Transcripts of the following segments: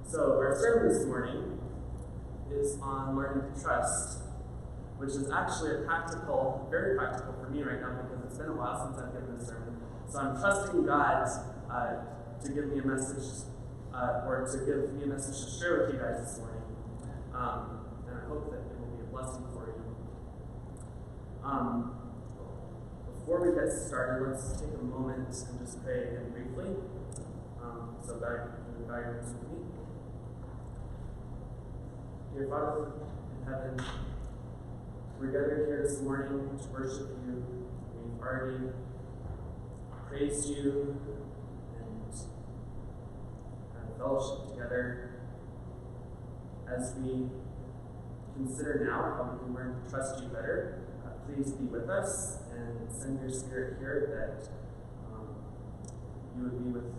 So our sermon this morning is on learning to trust, which is actually very practical for me right now because it's been a while since I've given a sermon. So I'm trusting God to give me a message, or to give me a message to share with you guys this morning. And I hope that it will be a blessing for you. Before we get started, let's take a moment and just pray again briefly. So bow your heads with me. Dear Father in heaven, we're gathered here this morning to worship you. We've already praised you and had fellowship together. As we consider now how we can learn to trust you better, please be with us and send your Spirit here that you would be with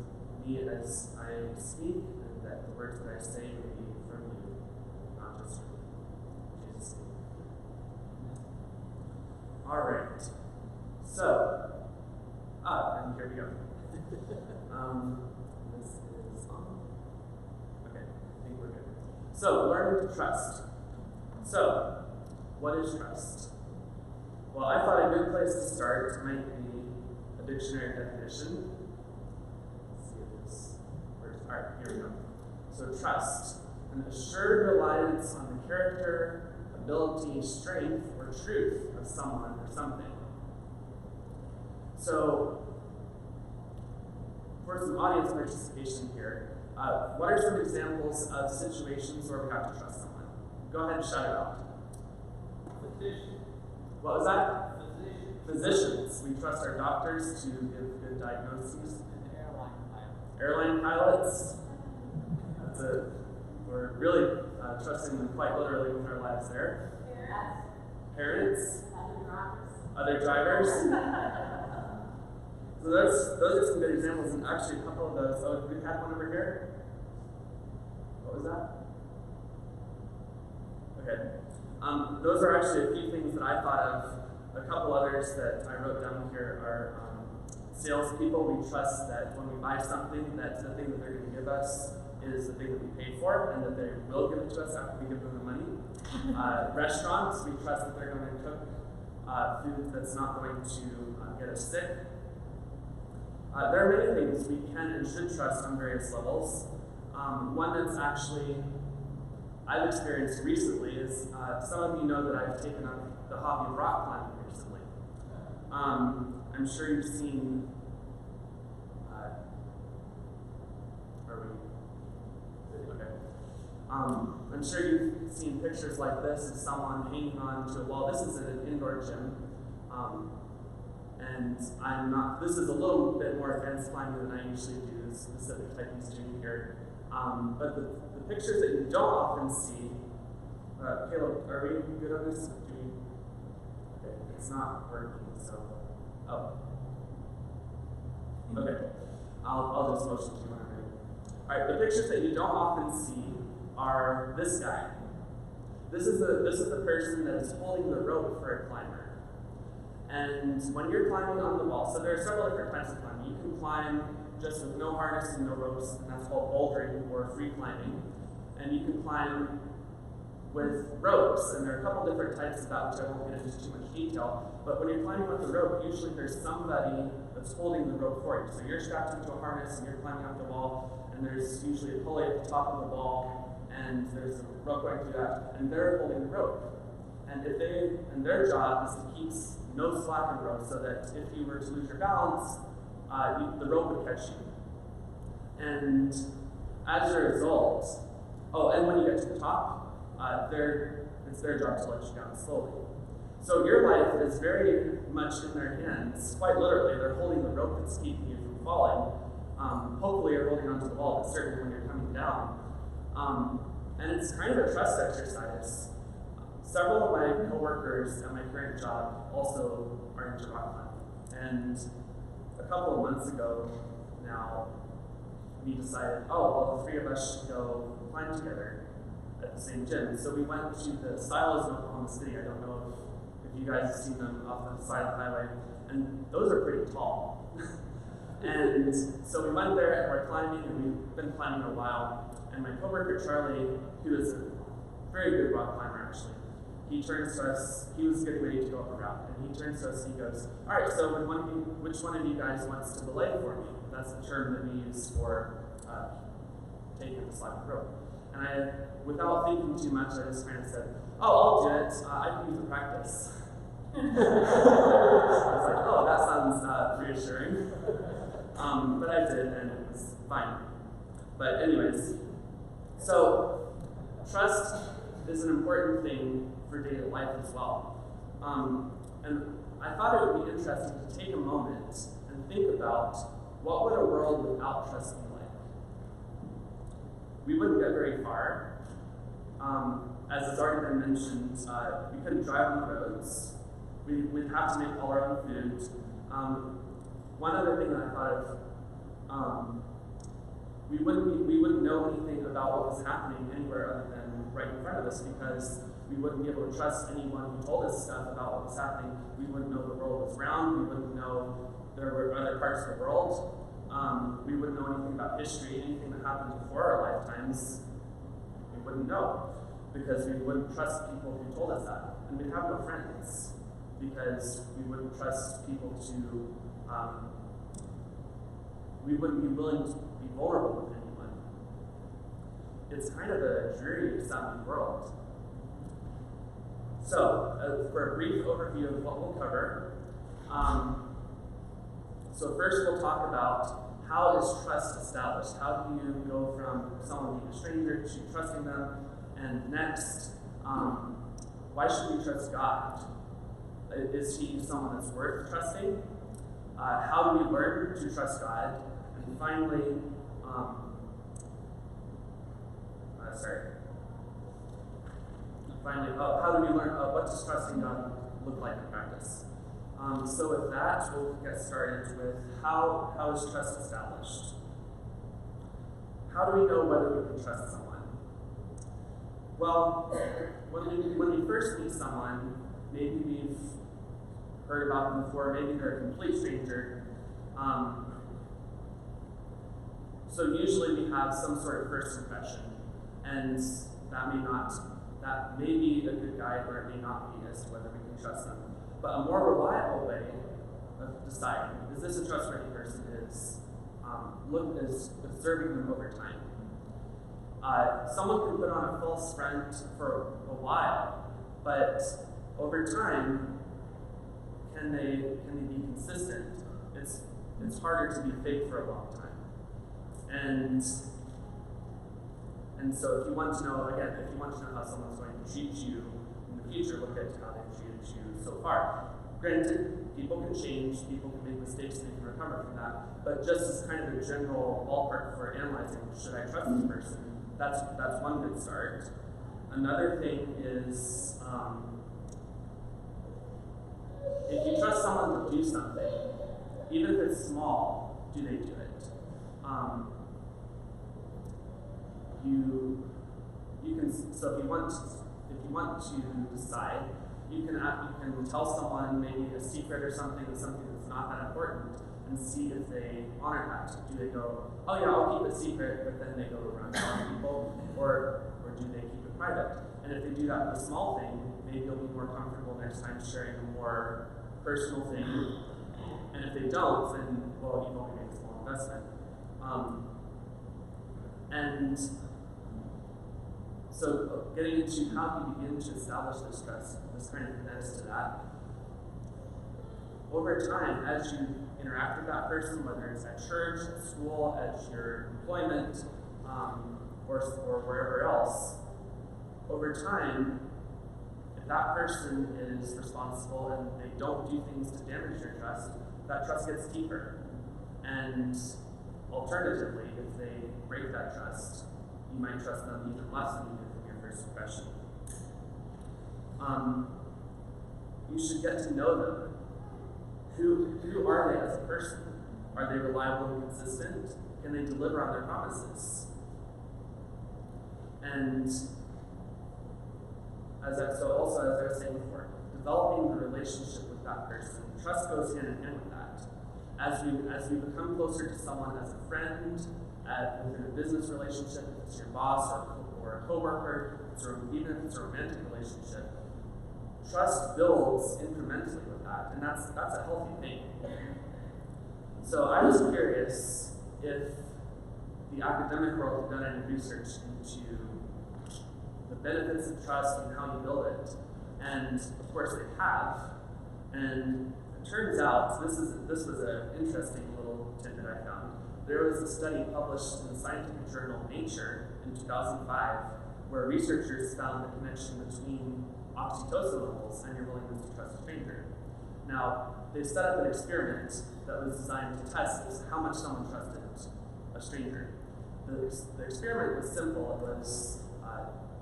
me as I speak, and that the words that I say would be from you, not just from me. In Jesus' name. All right. So, and here we go. This is on. Okay, I think we're good. So, learning to trust. So, what is trust? Well, I thought a good place to start might be a dictionary definition. Let's see if this works. All right, here we go. So, trust, an assured reliance on the character, ability, strength, or truth of someone or something. So, for some audience participation here, what are some examples of situations where we have to trust someone? Go ahead and shout it out. Physician. What was that? Physician. Physicians. We trust our doctors to give good diagnoses. And airline pilot. Airline pilots. We're really trusting them quite literally with our lives there. Parents. Other drivers. So those are some good examples, and actually a couple of those. Oh, we had one over here. What was that? Okay. Those are actually a few things that I thought of. A couple others that I wrote down here are salespeople. We trust that when we buy something, that the thing that they're going to give us is the thing that we paid for, and that they will give it to us after we give them the money. Restaurants, we trust that they're going to cook food that's not going to get us sick. There are many things we can and should trust on various levels. One that's actually I've experienced recently is some of you know that I've taken up the hobby of rock climbing recently. I'm sure you've seen. Okay. I'm sure you've seen pictures like this of someone hanging on to a wall. This is at an indoor gym, and this is a little bit more advanced climbing than I usually do. The specific type he's doing here. But the pictures that you don't often see, Caleb, are we good on this? Okay, it's not working, so, okay, I'll just motion to you when I'm ready. All right, the pictures that you don't often see are this guy. This is the person that is holding the rope for a climber. And when you're climbing on the wall, so there are several different types of climbing. You can climb just with no harness and no ropes, and that's called bouldering or free climbing. And you can climb with ropes, and there are a couple different types of that, which I won't get into too much detail. But when you're climbing with the rope, usually there's somebody that's holding the rope for you. So you're strapped into a harness, and you're climbing up the wall, and there's usually a pulley at the top of the wall, and there's a rope going through that, and they're holding the rope. And their job is to keep no slack in the rope, so that if you were to lose your balance, the rope would catch you. And as a result, and when you get to the top, it's their job to let you down slowly. So your life is very much in their hands, quite literally. They're holding the rope that's keeping you from falling. Hopefully you're holding onto the wall, but certainly when you're coming down. And it's kind of a trust exercise. Several of my coworkers at my current job also are into rock climbing. And a couple of months ago now, we decided, the three of us should go climb together at the same gym. So we went to the silos in Oklahoma City. I don't know if you guys have seen them off the side of the highway. And those are pretty tall. And so we went there and we're climbing, and we've been climbing a while. And my coworker Charlie, who is a very good rock climber actually, he turns to us. He was getting ready to go up a route, and he turns to us and he goes, "All right, so which one of you guys wants to belay for me?" That's the term that we use for taking the slack rope. And I, without thinking too much, I just kind of said, "Oh, I'll do it. I can use the practice." I was like, "Oh, that sounds reassuring." But I did, and it was fine. But anyways, so trust is an important thing for daily life as well. And I thought it would be interesting to take a moment and think about what would a world without trust be like. We wouldn't get very far. As has already been mentioned, we couldn't drive on the roads. We'd have to make all our own food. One other thing that I thought of, we wouldn't know anything about what was happening anywhere other than right in front of us, because we wouldn't be able to trust anyone who told us stuff about what was happening. We wouldn't know the world was round. We wouldn't know there were other parts of the world. We wouldn't know anything about history, anything that happened before our lifetimes. We wouldn't know, because we wouldn't trust people who told us that. And we'd have no friends, because we wouldn't trust people to, we wouldn't be willing to be vulnerable with anyone. It's kind of a dreary sounding world. So, for a brief overview of what we'll cover, so first we'll talk about how is trust established? How do you go from someone being a stranger to trusting them? And next, why should we trust God? Is he someone that's worth trusting? How do we learn to trust God? And finally, how do we learn what does trusting God look like in practice? So with that, we'll get started with how is trust established? How do we know whether we can trust someone? Well, when we first meet someone, maybe we've heard about them before, maybe they're a complete stranger. So usually we have some sort of first impression, and that may be a good guide, or it may not be, as to whether we can trust them. But a more reliable way of deciding, is this a trustworthy person, is observing them over time. Someone can put on a false front for a while, but over time, can they be consistent? It's harder to be fake for a long time. And so if you want to know how someone's going to treat you in the future, look at how they've treated you so far. Granted, people can change, people can make mistakes, and they can recover from that. But just as kind of a general ballpark for analyzing, should I trust this person? That's one good start. Another thing is, if you trust someone to do something, even if it's small, do they do it? You can. So if you want to decide, you can tell someone maybe a secret or something that's not that important, and see if they honor that. Do they go, "Oh yeah, I'll keep it secret," but then they go around telling people, or do they keep it private? And if they do that with a small thing, maybe you'll be more comfortable next time sharing a more personal thing. And if they don't, then well, you've only made a small investment. And so getting into how you begin to establish this trust, this kind of connects to that. Over time, as you interact with that person, whether it's at church, at school, at your employment, or wherever else, over time, if that person is responsible and they don't do things to damage your trust, that trust gets deeper. And alternatively, if they break that trust, you might trust them even less than you did from your first impression. You should get to know them. Who are they as a person? Are they reliable and consistent? Can they deliver on their promises? And as I was saying before, developing the relationship with that person, trust goes hand in hand with that. as we become closer to someone as a friend, within a business relationship, if it's your boss or a coworker, even if it's a romantic relationship, trust builds incrementally with that, and that's a healthy thing. So I was curious if the academic world had done any research into the benefits of trust and how you build it, and of course they have. And it turns out this was an interesting little tidbit I found. There was a study published in the scientific journal Nature in 2005 where researchers found the connection between oxytocin levels and your willingness to trust a stranger. Now, they set up an experiment that was designed to test how much someone trusted a stranger. The experiment was simple. It was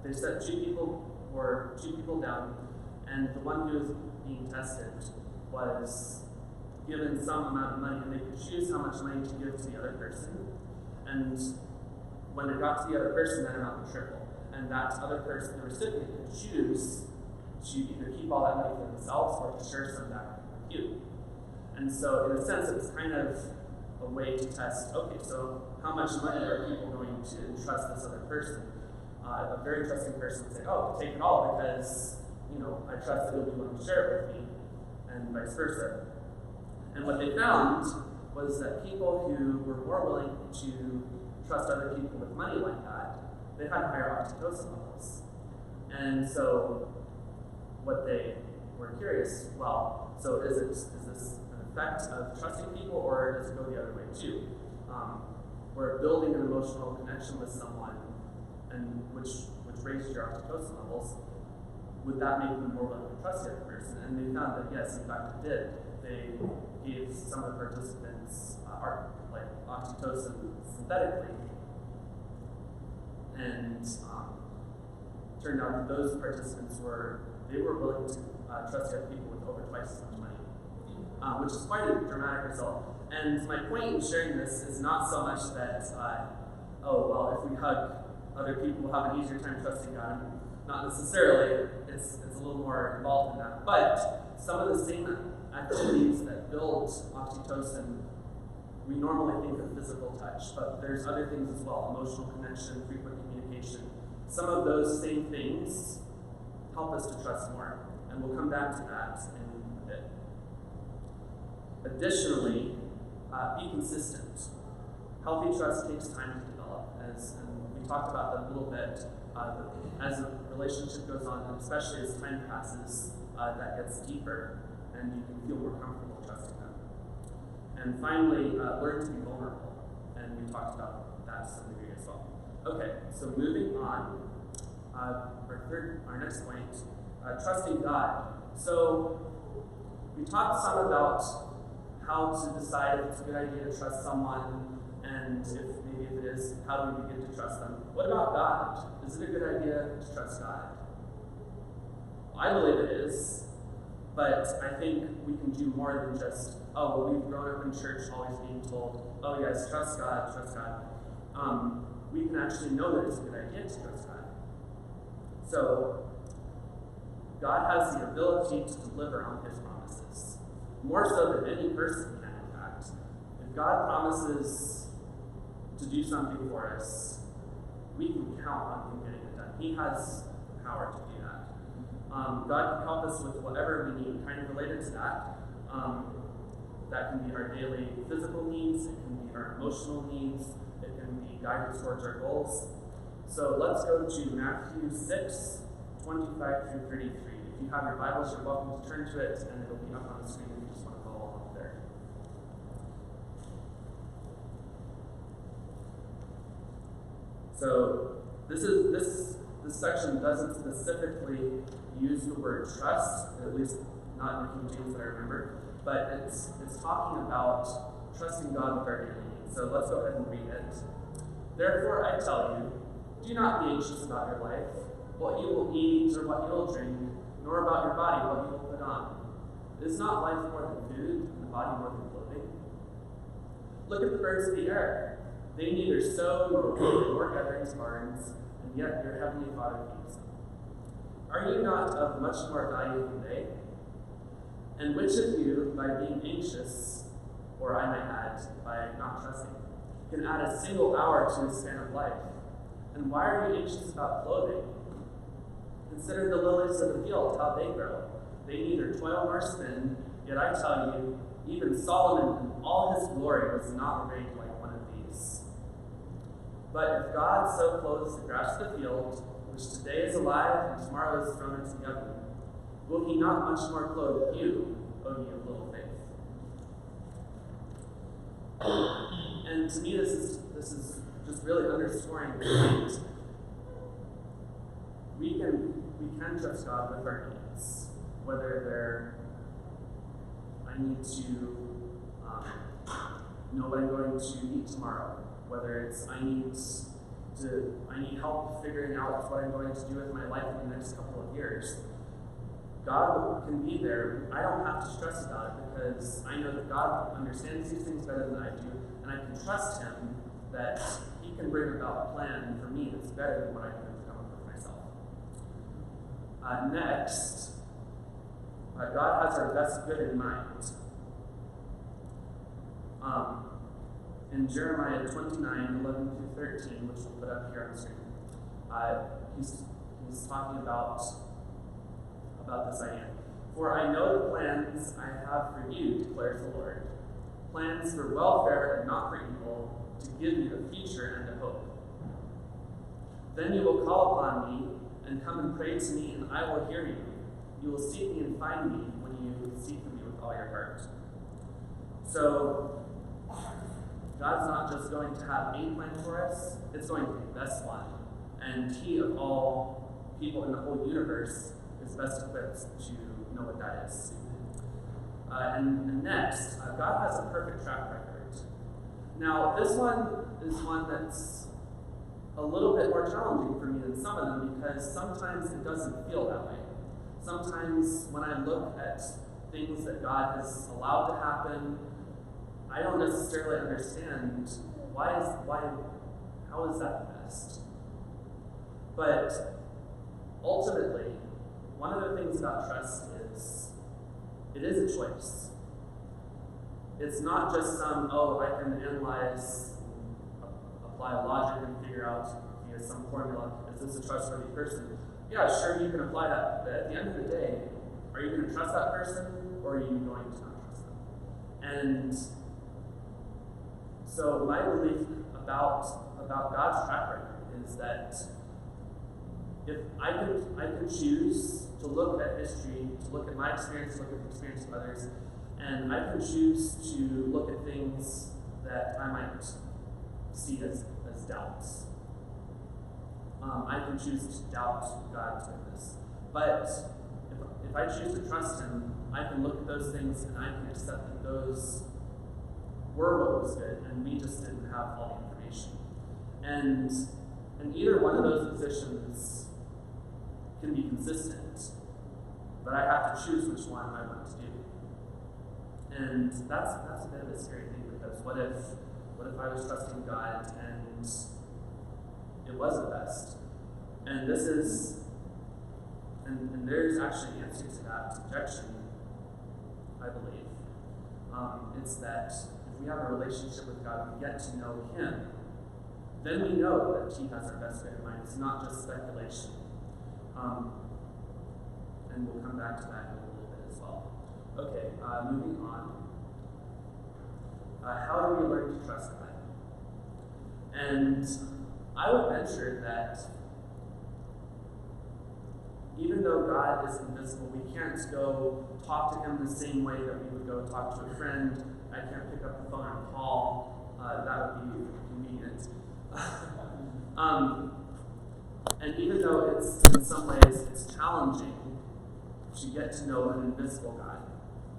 they set two people down, and the one who was being tested was given some amount of money, and they could choose how much money to give to the other person. And when it got to the other person, that amount would triple. And that other person, the recipient, could choose to either keep all that money for themselves or to share some back with you. And so, in a sense, it was kind of a way to test, okay, so how much money are people going to entrust this other person? A very trusting person would say, oh, take it all because, I trust that you'll be willing to share it with me, and vice versa. And what they found was that people who were more willing to trust other people with money like that, they had higher oxytocin levels. And so what they were curious, well, so is this an effect of trusting people, or does it go the other way too? Where building an emotional connection with someone, and which raises your oxytocin levels, would that make them more willing to trust the other person? And they found that yes, in fact it did. They gave some of the participants oxytocin synthetically, and turned out that those participants were willing to trust other people with over twice as much money, which is quite a dramatic result. And my point in sharing this is not so much that, if we hug other people, we'll have an easier time trusting God. Not necessarily. It's a little more involved in that. But some of the same activities that build oxytocin, we normally think of physical touch, but there's other things as well: emotional connection, frequent communication. Some of those same things help us to trust more, and we'll come back to that in a bit. Additionally, be consistent. Healthy trust takes time to develop, and we talked about that a little bit. As a relationship goes on, and especially as time passes, that gets deeper, and you can feel more comfortable trusting them. And finally, learn to be vulnerable, and we talked about that to some degree as well. Okay, so moving on, our next point, trusting God. So we talked some about how to decide if it's a good idea to trust someone, and if it is, how do we begin to trust them? What about God? Is it a good idea to trust God? I believe it is, but I think we can do more than just, we've grown up in church always being told, oh yes, trust God, trust God. We can actually know that it's a good idea to trust God. So, God has the ability to deliver on His promises, more so than any person can, in fact. If God promises to do something for us, we can count on Him getting it done. He has the power to do that. God can help us with whatever we need, kind of related to that. That can be our daily physical needs, it can be our emotional needs, it can be guidance towards our goals. So let's go to Matthew 6, 25 through 33. If you have your Bibles, you're welcome to turn to it, and it'll be up on the screen if you just want to follow along there. So this section doesn't specifically use the word trust, at least not in the King James that I remember, but it's talking about trusting God with our daily needs. So let's go ahead and read it. Therefore I tell you, do not be anxious about your life, what you will eat or what you will drink, nor about your body, what you will put on. Is not life more than food, and the body more than clothing? Look at the birds of the air. They neither sow nor reap nor gather into barns, and yet your heavenly Father feeds them. Are you not of much more value than they? And which of you, by being anxious, or I might add, by not trusting. He can add a single hour to his span of life. And why are you anxious about clothing? Consider the lilies of the field, how they grow. They neither toil nor spin, yet I tell you, even Solomon in all his glory was not arrayed like one of these. But if God so clothes the grass of the field, which today is alive and tomorrow is thrown into the oven, will he not much more clothe you, O ye of little faith? And to me, this is just really underscoring the point. We can trust God with our needs, whether they're I need to know what I'm going to eat tomorrow, whether it's I need help figuring out what I'm going to do with my life in the next couple of years. God can be there. I don't have to stress about it because I know that God understands these things better than I do, and I can trust Him that He can bring about a plan for me that's better than what I can come up with myself. Next, God has our best good in mind. In Jeremiah 29, 11 through 13, which we'll put up here on the screen, he's talking about this idea. For I know the plans I have for you, declares the Lord, plans for welfare and not for evil, to give you a future and a hope. Then you will call upon me and come and pray to me, and I will hear you. You will seek me and find me when you seek me with all your heart. So, God's not just going to have a plan for us, it's going to be the best one. And He, of all people in the whole universe, is best equipped to know what that is. And next, God has a perfect track record. Now, this one is one that's a little bit more challenging for me than some of them because sometimes it doesn't feel that way. Sometimes when I look at things that God has allowed to happen, I don't necessarily understand how is that the best? But ultimately, one of the things about trust is it is a choice. It's not just I can analyze, apply logic and figure out via some formula, is this a trustworthy person? Yeah, sure, you can apply that, but at the end of the day, are you going to trust that person, or are you going to not trust them? And so my belief about God's track record is that if I can choose to look at history, to look at my experience, look at the experience of others, and I can choose to look at things that I might see as doubts. I can choose to doubt God's goodness. But if I choose to trust Him, I can look at those things and I can accept that those were what was good, and we just didn't have all the information. And either one of those positions can be consistent, but I have to choose which one I want to do. And that's a bit of a scary thing, because what if I was trusting God and it wasn't best? And this is, and there's actually an answer to that objection, I believe. It's that if we have a relationship with God, we get to know Him, then we know that He has our best good in mind. It's not just speculation. And we'll come back to that in a little bit as well. Okay, moving on. How do we learn to trust God? And I would venture that even though God is invisible, we can't go talk to Him the same way that we would go talk to a friend. I can't pick up the phone and call. That would be convenient. And even though it's, in some ways, it's challenging to get to know an invisible God.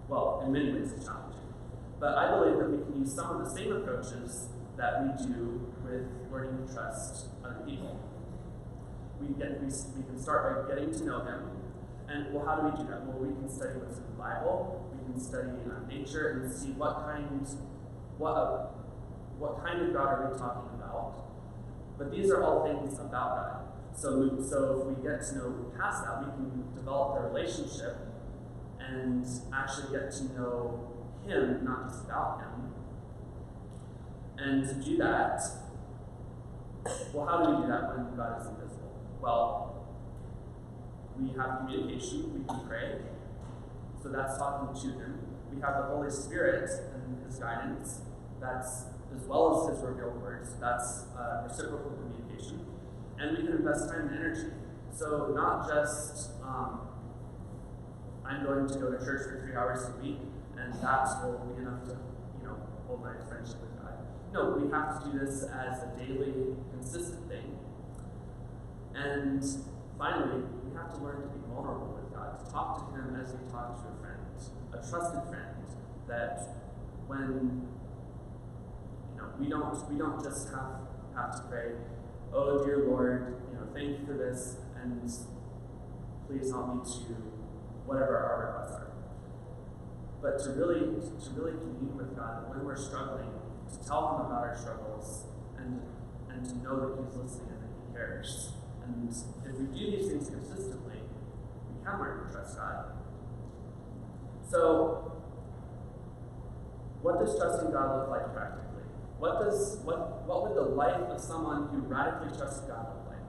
Well, in many ways it's challenging. But I believe that we can use some of the same approaches that we do with learning to trust other people. We can start by getting to know Him. And, well, how do we do that? Well, we can study what's in the Bible. We can study nature and see what kind of God are we talking about. But these are all things about God. So if we get to know past that, we can develop a relationship and actually get to know Him, not just about Him, And to do that, well, how do we do that when God is invisible? Well, we have communication, we can pray, so that's talking to him. We have the Holy Spirit and his guidance, that's as well as his revealed words, that's reciprocal communication. And we can invest time and energy. So not just, I'm going to go to church for 3 hours a week, and that will be enough to, hold my friendship with God. No, we have to do this as a daily, consistent thing. And finally, we have to learn to be vulnerable with God, to talk to him as we talk to a friend, a trusted friend, that when, we don't just have to pray, oh dear Lord, thank you for this, and please help me to whatever our requests are. But to really commune with God when we're struggling, to tell him about our struggles, and to know that he's listening and that he cares. And if we do these things consistently, we can learn to trust God. So, what does trusting God look like practically? What would the life of someone who radically trusts God look like?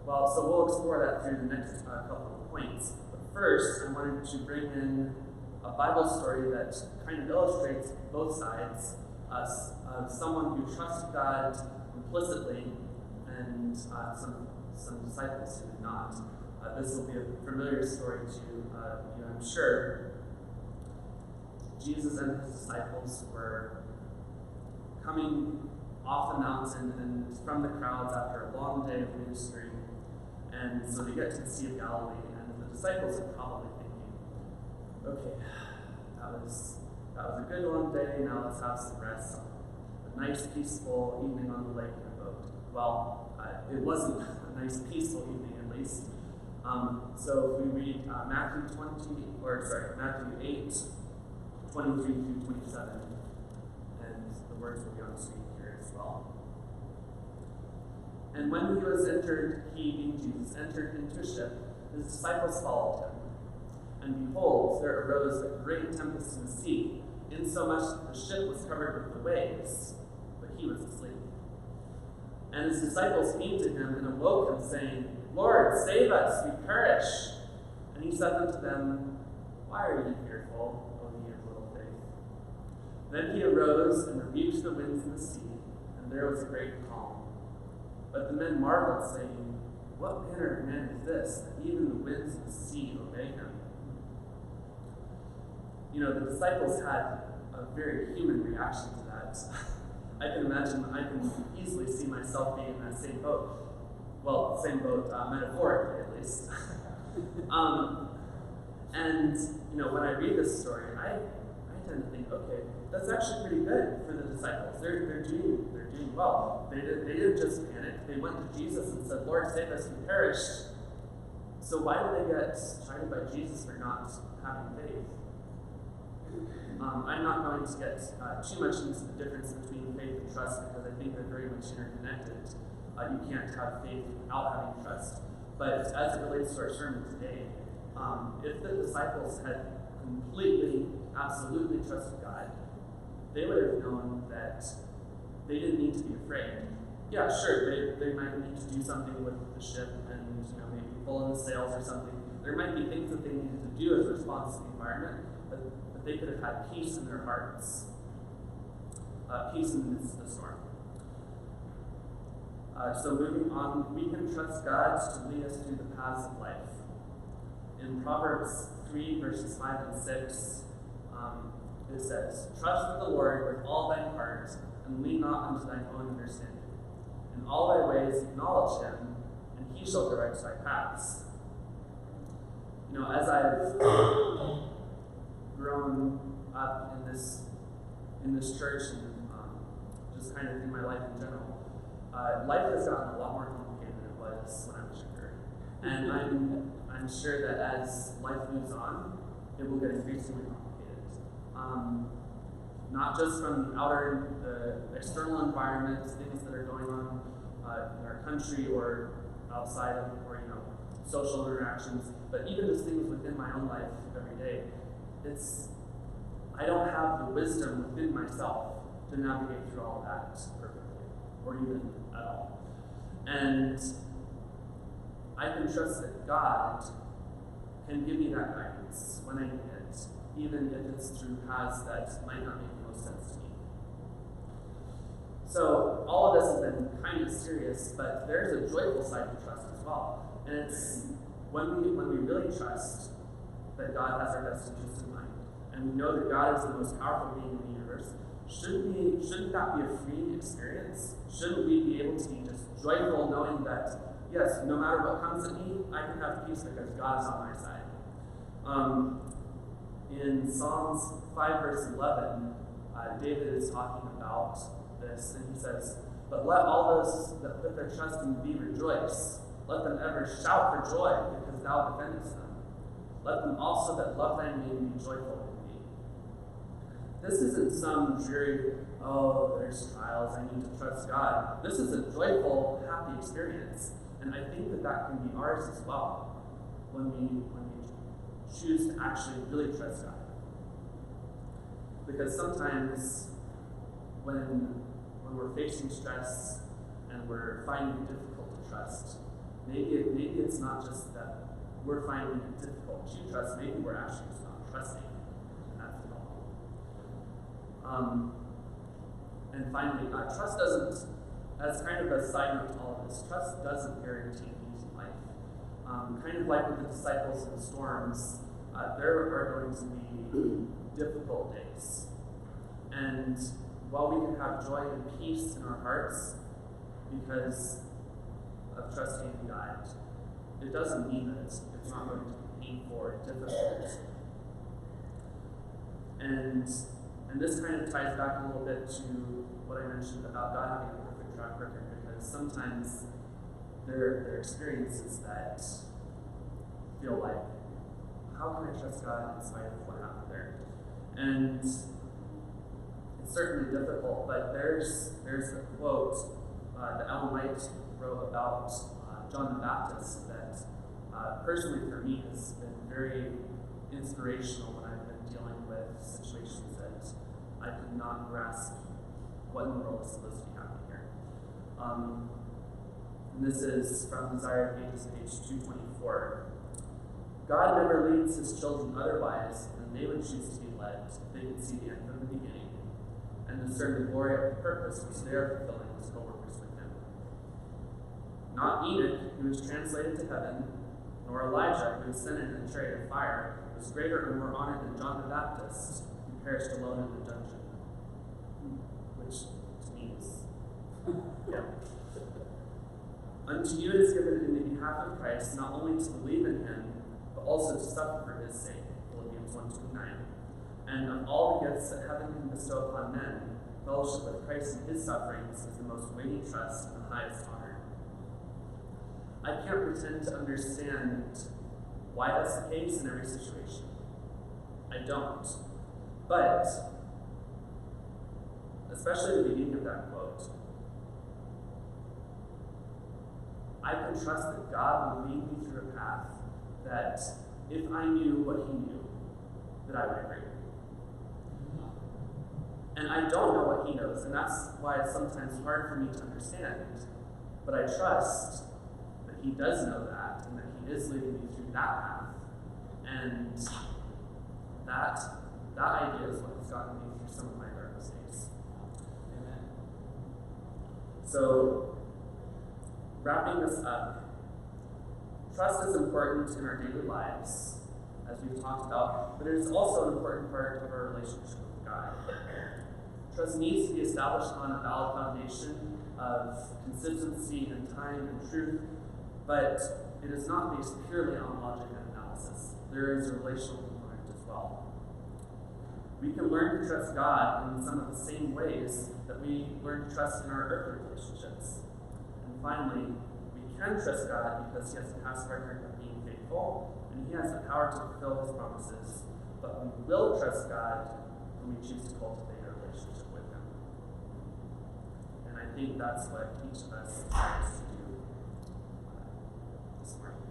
Well, so we'll explore that through the next couple of points. But first, I wanted to bring in a Bible story that kind of illustrates both sides of someone who trusted God implicitly and some disciples who did not. This will be a familiar story to you, I'm sure. Jesus and his disciples were coming off the mountain and from the crowds after a long day of ministry, and so they get to the Sea of Galilee, and the disciples are probably thinking, okay, that was a good long day, now let's have some rest, a nice peaceful evening on the lake in a boat. Well, it wasn't a nice peaceful evening, at least. So if we read Matthew 8, 23 through 27, and the words will be on the screen here as well. And when he, being Jesus, entered into a ship, his disciples followed him. And behold, there arose a great tempest in the sea, insomuch that the ship was covered with the waves, but he was asleep. And his disciples came to him and awoke him, saying, Lord, save us, we perish. And he said unto them, Why are ye fearful, O ye of little faith? Then he arose and rebuked the winds and the sea, and there was a great calm. But the men marveled, saying, What manner of man is this, that even the winds and the sea obey him? The disciples had a very human reaction to that. I can easily see myself being in that same boat. Well, same boat, metaphorically at least. And when I read this story, I tend to think, okay, that's actually pretty good for the disciples. They're doing well. They didn't just panic. They went to Jesus and said, Lord, save us, we perished. So why did they get chided by Jesus for not having faith? I'm not going to get too much into the difference between faith and trust, because I think they're very much interconnected. You can't have faith without having trust. But as it relates to our sermon today, if the disciples had completely, absolutely trusted God, they would have known that they didn't need to be afraid. Yeah, sure, they might need to do something with the ship and maybe pull in the sails or something. There might be things that they needed to do as a response to the environment, but they could have had peace in their hearts, peace in the midst of the storm. So moving on, we can trust God to lead us through the paths of life. In Proverbs 3, verses 5 and 6, it says, Trust in the Lord with all thine heart, and lean not unto thine own understanding. In all thy ways acknowledge him, and he shall direct thy paths. As I've grown up in this church and just kind of in my life in general, life has gotten a lot more complicated than it was when I was younger. And I'm sure that as life moves on, it will get increasingly complicated. Not just from the external environment, things that are going on in our country or outside of, or social interactions, but even just things within my own life every day. I don't have the wisdom within myself to navigate through all of that perfectly, or even at all. And I can trust that God can give me that guidance when I need it, even if it's through paths that might not make most sense to me. So all of this has been kind of serious, but there's a joyful side to trust as well. And it's when we really trust that God has our best interests in mind, and we know that God is the most powerful being in the universe, shouldn't that be a freeing experience? Shouldn't we be able to be just joyful knowing that, yes, no matter what comes at me, I can have peace because God is on my side? In Psalms 5 verse 11, David is talking about this, and he says, "But let all those that put their trust in thee rejoice. Let them ever shout for joy, because thou defendest them. Let them also that love thy name be joyful in thee." This isn't some dreary, oh, there's trials, I need to trust God. This is a joyful, happy experience. And I think that that can be ours as well when we choose to actually really trust God. Because sometimes when we're facing stress and we're finding it difficult to trust, maybe it's not just that we're finding it difficult to trust, maybe we're actually just not trusting, and that's the problem. And finally, trust doesn't, as kind of a side note to all of this, trust doesn't guarantee an easy life. Kind of like with the disciples in the storms, there are going to be difficult days. And while we can have joy and peace in our hearts because of trusting in God, it doesn't mean that it's not going to be painful or difficult. And this kind of ties back a little bit to what I mentioned about God having a perfect track record, because sometimes there are experiences that feel like, how can I trust God in spite of what happened there? And it's certainly difficult, but there's a quote that Ellen White wrote about John the Baptist that personally for me has been very inspirational when I've been dealing with situations that I could not grasp what in the world is supposed to be happening here. And this is from Desire of Ages, page 224. God never leads his children otherwise than they would choose to be led if they could see the end from the beginning and discern the glory of the purpose which they are fulfilling as co-workers with him. Not Enoch, who was translated to heaven, nor Elijah, who ascended in a chariot of fire, was greater or more honored than John the Baptist, who perished alone in the dungeon. Which to me is, yeah. Unto you it is given in the behalf of Christ not only to believe in him, but also to suffer for his sake, Philippians 1:29. And of all the gifts that heaven can bestow upon men, fellowship with Christ in his sufferings is the most weighty trust and the highest honor. I can't pretend to understand why that's the case in every situation. I don't. But, especially the beginning of that quote, I can trust that God will lead me through a path that, if I knew what he knew, that I would agree. And I don't know what he knows, and that's why it's sometimes hard for me to understand. But I trust that he does know that, and that he is leading me through that path. And that idea is what has gotten me through some of my darkest days. Amen. So, wrapping this up, trust is important in our daily lives, as we've talked about, but it is also an important part of our relationship with God. Trust needs to be established on a valid foundation of consistency and time and truth, but it is not based purely on logic and analysis. There is a relational component as well. We can learn to trust God in some of the same ways that we learn to trust in our earthly relationships. And finally, we can trust God because he has a past record of being faithful, and he has the power to fulfill his promises. But we will trust God when we choose to cultivate a relationship with him. And I think that's what each of us has to do this morning.